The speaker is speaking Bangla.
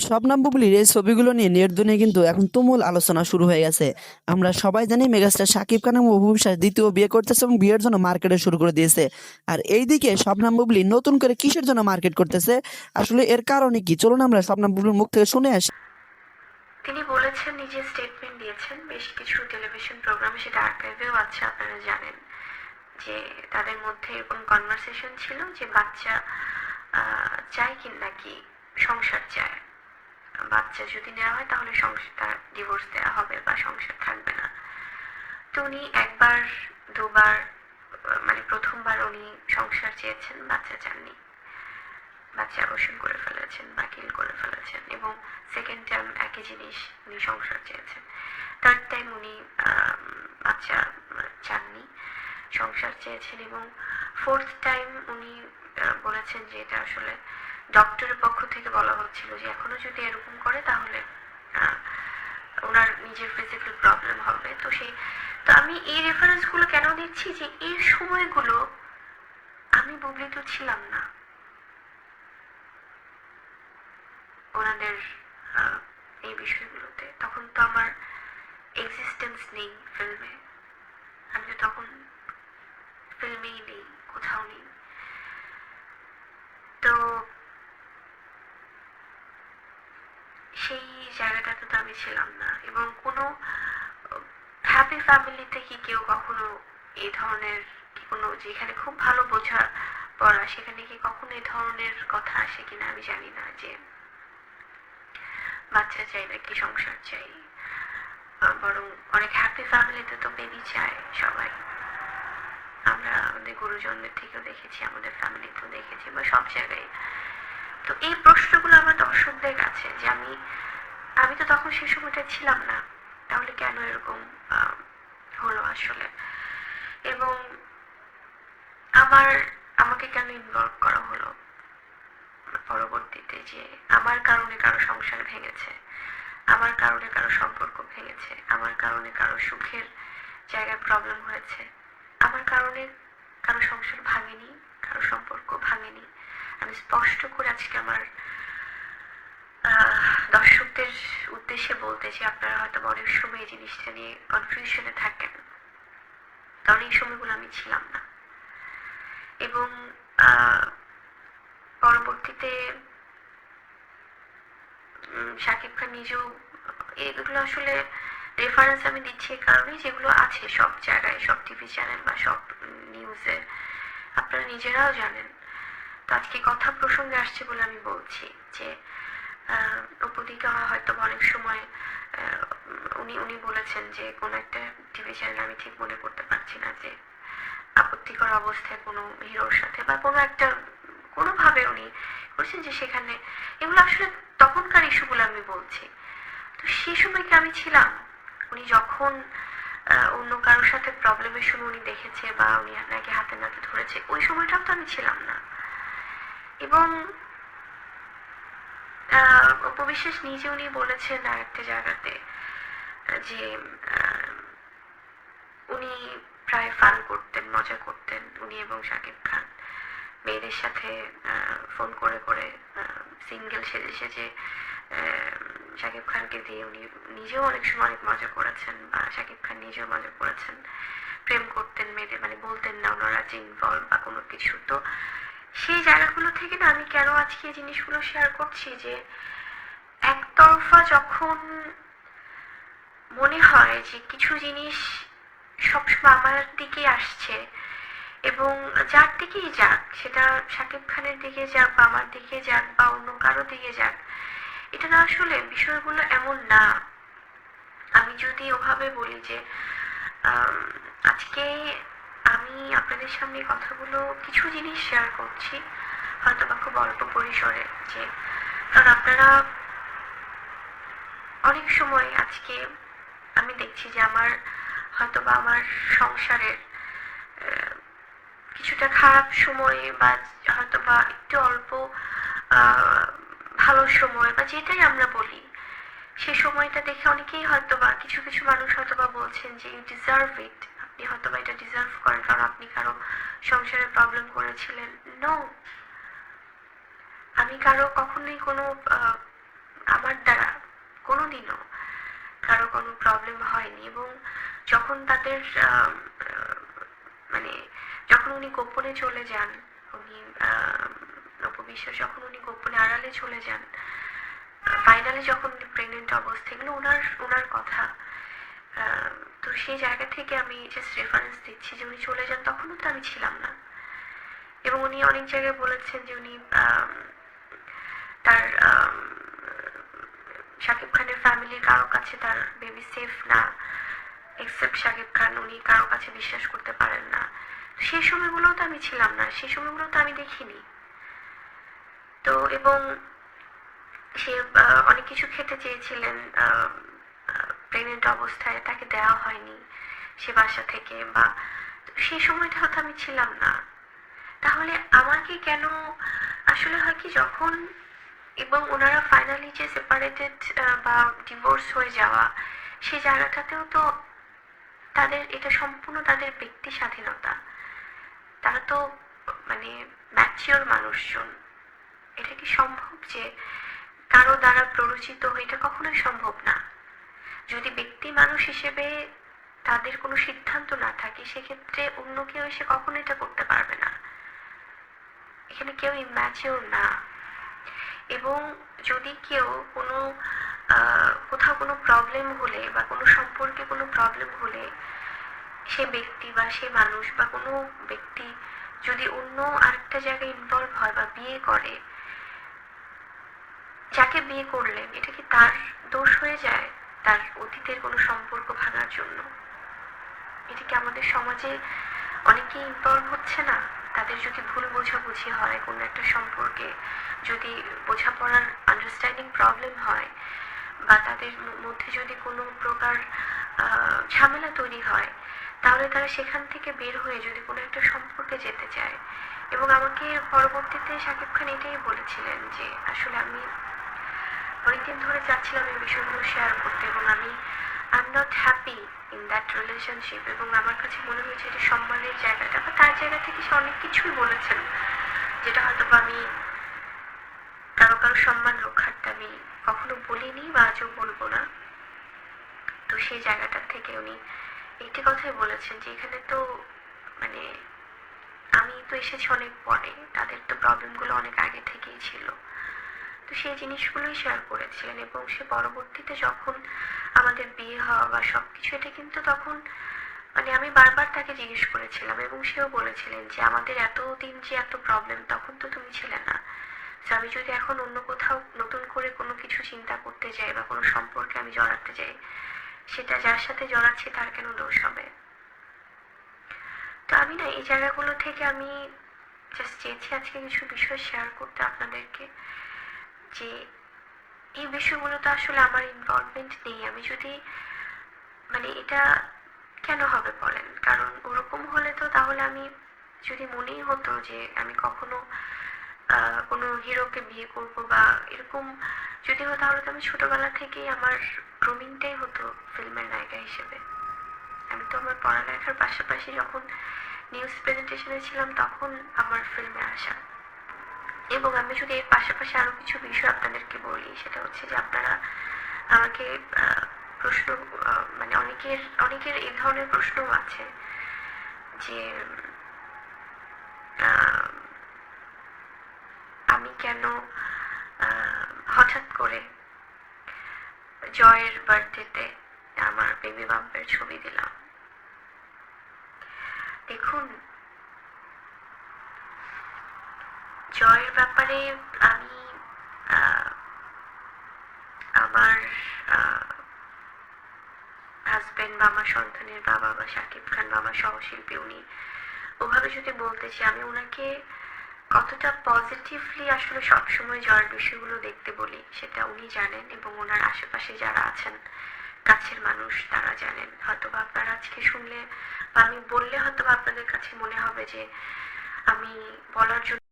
শবনম বুবলির এই ছবিগুলো নিয়ে নেট দুনিয়ায় কিন্তু এখন তুমুল আলোচনা শুরু হয়ে গেছে। আমরা সবাই জানি মেগাস্টার শাকিব খান এবং অপু বিশ্বাস দ্বিতীয় বিয়ে করতেছে এবং বিয়ের জন্য মার্কেটে শুরু করে দিয়েছে। আর এইদিকে শবনম বুবলি নতুন করে কিসের জন্য মার্কেট করতেছে, আসলে এর কারণে কি? চলুন আমরা শবনম বুবলির মুখ থেকে শুনে আসি। তিনি বলেছেন, নিজে স্টেটমেন্ট দিয়েছেন বেশ কিছু টেলিভিশন প্রোগ্রামে, সেটা আর্কাইভেও আছে, আপনারা জানেন যে তাদের মধ্যে এরকম কনভারসেশন ছিল যে বাচ্চা চায় কি নাকি সংসার চায়, বাচ্চা যদি নেওয়া হয় তাহলে তার ডিভোর্স দেওয়া হবে বা সংসার থাকবে না। তো উনি একবার দুবার মানে প্রথমবার উনি সংসার চেয়েছেন, বাচ্চা চাননি, বাচ্চা অবসান করে ফেলেছেন বা কিল করে ফেলেছেন, এবং সেকেন্ড টাইম একই জিনিস, উনি সংসার চেয়েছেন। থার্ড টাইম উনি বাচ্চা চাননি, সংসার চেয়েছেন, এবং ফোর্থ টাইম উনি বলেছেন যে এটা আসলে ডক্টরের পক্ষ থেকে বলা হচ্ছিল যে এখনো যদি এরকম করে তাহলে ওনার নিজের ফিজিক্যাল প্রবলেম হবে। তো আমি এই রেফারেন্সগুলো কেন দিচ্ছি যে এই সময়গুলো আমি বুবলি তো ছিলাম না ওনাদের এই বিষয়গুলোতে, তখন তো আমার এক্সিস্টেন্স নেই ফিল্মে, আমি তো তখন ফিল্মেই নেই, কোথাও নেই। তো সেই জায়গাটাতে তো আমি ছিলাম না, এবং কোনো হ্যাপি ফ্যামিলিতে কি কেউ কখনো এই ধরনের কোনো, যেখানে খুব ভালো বোঝা পড়া, সেখানে কি কখনো এই ধরনের কথা আসে কিনা আমি জানি না, যে বাচ্চা চাই নাকি সংসার চাই। বরং অনেক হ্যাপি ফ্যামিলিতে তো বেবি চায় সবাই, আমরা আমাদের গুরুজনদের থেকেও দেখেছি, আমাদের ফ্যামিলিতেও দেখেছি, বা সব জায়গায়। তো এই প্রশ্নগুলো আমার দর্শকদের কাছে, যে আমি তো তখন সেই সময়টা ছিলাম না, তাহলে কেন এরকম হলো আসলে, এবং আমাকে কেন ইনভলভ করা হলো পরবর্তীতে, যে আমার কারণে কারো সংসার ভেঙেছে, আমার কারণে কারো সম্পর্ক ভেঙেছে, আমার কারণে কারো সুখের জায়গায় প্রবলেম হয়েছে, আমার কারণে কারো সংসার ভাঙেনি, কারো সম্পর্ক ভাঙেনি। আমি স্পষ্ট করে আজকে আমার দর্শকদের উদ্দেশ্যে বলতে চাই, আপনারা হয়তো অনেক সময় এই জিনিসটা নিয়ে কনফিউশনে থাকেন, কারণ এই সময়গুলো আমি ছিলাম না। এবং পরবর্তীতে শাকিব খান নিজেও, এগুলো আসলে রেফারেন্স আমি দিচ্ছি এই কারণেই, যেগুলো আছে সব জায়গায়, সব টিভি চ্যানেল বা সব নিউজে, আপনারা নিজেরাও জানেন। তো আজকে কথা প্রসঙ্গে আসছে বলে আমি বলছি যে অপুদিকে হয়তো অনেক সময় উনি বলেছেন যে কোন একটা টিভি চ্যানেল, আমি ঠিক মনে করতে পারছি না, যে আপত্তিকর অবস্থায় কোনো হিরোর সাথে বা কোনোভাবে উনি বলছেন যে সেখানে, এগুলো আসলে তখনকার ইস্যুগুলো আমি বলছি। তো সেই সময় কি আমি ছিলাম? উনি যখন অন্য কারোর সাথে প্রবলেমের সময় উনি দেখেছে বা উনি নাকি হাতে নাতে ধরেছে, ওই সময়টাও তো আমি ছিলাম না। এবং উপবিশ্বাস নিজে উনি বলেছেন আর একটা জায়গাতে যে উনি প্রায় ফান করতেন, মজা করতেন, উনি এবং শাকিব খান মেয়েদের সাথে ফোন করে করে সিঙ্গেল সেজে সেজে শাকিব খানকে দিয়ে উনি নিজেও অনেক সময় অনেক মজা করেছেন, বা শাকিব খান নিজেও মজা করেছেন, প্রেম করতেন মেয়েদের, মানে বলতেন না ওনারা যে ইনভলভ বা কোনো কিছু। তো সেই জায়গাগুলো থেকে না আমি কেন আজকে এই জিনিসগুলো শেয়ার করছি, যে একতরফা যখন মনে হয় যে কিছু জিনিস সবসময় আমার দিকে আসছে, এবং যার দিকেই যাক, সেটা শাকিব খানের দিকে যাক বা আমার দিকে যাক বা অন্য কারো দিকে যাক, এটা না আসলে বিষয়গুলো এমন না। আমি যদি ওভাবে বলি যে আজকে আমি আপনাদের সামনে কথাগুলো, কিছু জিনিস শেয়ার করছি, হয়তো বা খুব অল্প পরিসরে, যে কারণ আপনারা অনেক সময় আজকে আমি দেখছি যে হয়তো বা আমার সংসারের কিছুটা খারাপ সময়, বা হয়তো বা একটু অল্প ভালো সময়, বা যেটাই আমরা বলি, সে সময়টা দেখে অনেকেই হয়তো বা কিছু কিছু মানুষ হয়তো বা বলছেন যে ইউ ডিজার্ভ ইট, আপনি হয়তো বা এটা ডিজার্ভ করেন, কারণ আপনি কারো সংসারে প্রবলেম করেছিলেন। নো, আমি কারো কখনোই কোনো কোনো প্রবলেম হয়নি। এবং যখন তাদের মানে যখন উনি গোপনে চলে যান, উনি অপবিশ্বাস যখন উনি গোপনে আড়ালে চলে যান, ফাইনালি যখন উনি প্রেগনেন্ট অবস্থা, এগুলো ওনার কথা। তো সেই জায়গা থেকে আমি জাস্ট রেফারেন্স দিচ্ছি যে উনি চলে যান তখনও তো আমি ছিলাম না। এবং উনি অনেক জায়গায় বলেছেন যে উনি তার শাকিব খানের ফ্যামিলির কারো কাছে তার বেবি সেফ না, এক্সেপ্ট শাকিব খান, উনি কারো কাছে বিশ্বাস করতে পারেন না। সেই সময়গুলোও তো আমি ছিলাম না, সেই সময়গুলো তো আমি দেখিনি। তো এবং সে অনেক কিছু খেতে চেয়েছিলেন প্রেগনেন্ট অবস্থায়, তাকে দেওয়া হয়নি সে বাসা থেকে, বা সেই সময়টা হয়তো আমি ছিলাম না। তাহলে আমাকে কেন, আসলে হয় কি, যখন এবং ওনারা ফাইনালি যে সেপারেটেড বা ডিভোর্স হয়ে যাওয়া, সেই জায়গাটাতেও তো তাদের, এটা সম্পূর্ণ তাদের ব্যক্তি স্বাধীনতা। তারা তো মানে ম্যাচিওর মানুষজন। এটা কি সম্ভব যে কারো দ্বারা প্ররোচিত হয়ে? এটা কখনোই সম্ভব না। যদি ব্যক্তি মানুষ হিসেবে তাদের কোনো সিদ্ধান্ত না থাকে, সেক্ষেত্রে অন্য কেউ এসে কখনো এটা করতে পারবে না। এখানে কেউ ইম্যাচিওর না। এবং যদি কেউ কোনো কোথাও কোনো প্রবলেম হলে বা কোনো সম্পর্কে কোনো প্রবলেম হলে, সে ব্যক্তি বা সে মানুষ বা কোনো ব্যক্তি যদি অন্য আরেকটা জায়গায় ইনভলভ হয় বা বিয়ে করে, যাকে বিয়ে করলেন, এটা কি তার দোষ হয়ে যায় তার অতীতের কোনো সম্পর্ক ভাঙার জন্য? এটা কি আমাদের সমাজে অনেকেই ইনভলভ হচ্ছে না? তাদের যদি ভুল বোঝাবুঝি হয় কোনো একটা সম্পর্কে, যদি বোঝাপড়ার আন্ডারস্ট্যান্ডিং প্রবলেম হয়, বা তাদের মধ্যে যদি কোনো প্রকার ঝামেলা তৈরি হয়, তাহলে তারা সেখান থেকে বের হয়ে যদি কোনো একটা সম্পর্কে যেতে চায়। এবং আমাকে পরবর্তীতে শাকিব খান এটাই বলেছিলেন যে আসলে আমি অনেকদিন ধরে চাচ্ছিলাম এই বিষয়গুলো শেয়ার করতে, এবং আমি I am not happy in that relationship. এবং আমার কাছে মনে হয়েছে এটা সম্মানের জায়গাটা, বা তার জায়গা থেকে সে অনেক কিছুই বলেছেন যেটা হয়তো আমি কারো সম্মান রক্ষার্থে আমি কখনো বলিনি বা আজও বলবো না। তো সেই জায়গাটা থেকে উনি একটি কথাই বলেছেন যে এখানে তো মানে আমি তো এসেছি অনেক পরে, তাদের তো প্রবলেমগুলো অনেক আগে থেকেই ছিল। তো সেই জিনিসগুলোই শেয়ার করেছিলেন। এবং সে পরবর্তীতে যখন আমাদের বিয়ে হওয়া বা সবকিছু, এটা কিন্তু তখন মানে আমি বারবার তাকে জিজ্ঞেস করেছিলাম, এবং সেও বলেছিলেন যে আমাদের এতদিন যে এত প্রবলেম, তখন তো তুমি ছিলে না। আমি যদি এখন অন্য কোথাও নতুন করে কোনো কিছু চিন্তা করতে যাই বা কোনো সম্পর্কে আমি জড়াতে যাই, সেটা যার সাথে জড়াচ্ছি তার কেন দোষ হবে? তো আমি না এই জায়গাগুলো থেকে আমি জাস্ট চেয়েছি আজকে কিছু বিষয় শেয়ার করতে আপনাদেরকে, যে এই বিষয়গুলো তো আসলে আমার ইনভলভমেন্ট নেই। আমি যদি মানে এটা কেন হবে বলেন? কারণ ওরকম হলে তো তাহলে আমি যদি মনেই হতো যে আমি কখনো কোনো হিরোকে বিয়ে করবো বা এরকম যদি হতো, তাহলে তো আমি ছোটবেলা থেকেই আমার গ্রুমিংটাই হতো ফিল্মের নায়িকা হিসেবে। আমি তো আমার পড়ালেখার পাশাপাশি যখন নিউজ প্রেজেন্টেশনে ছিলাম, তখন আমার ফিল্মে আসা। এবং আমি যদি এর পাশাপাশি আরো কিছু বিষয় আপনাদেরকে বলি, সেটা হচ্ছে যে আপনারা আমাকে প্রশ্ন মানে অনেকের এই ধরনের প্রশ্নও আছে যে আমি কেন হঠাৎ করে জয়ের বার্থডেতে আমার বেবি বাম্পের ছবি দিলাম। দেখুন, জয়ের ব্যাপারে আমি আমার হাজবেন্ড বা আমার সন্তানের বাবা বা শাকিব খান বা আমার সহশিল্পী, উনি ওভাবে যদি বলতে চাই, আমি ওনাকে কতটা পজিটিভলি আসলে সবসময় জয়ের বিষয়গুলো দেখতে বলি সেটা উনি জানেন, এবং ওনার আশেপাশে যারা আছেন কাছের মানুষ তারা জানেন। হয়তো বা আপনারা আজকে শুনলে বা আমি বললে হয়তো আপনাদের কাছে মনে হবে যে আমি বলার জন্য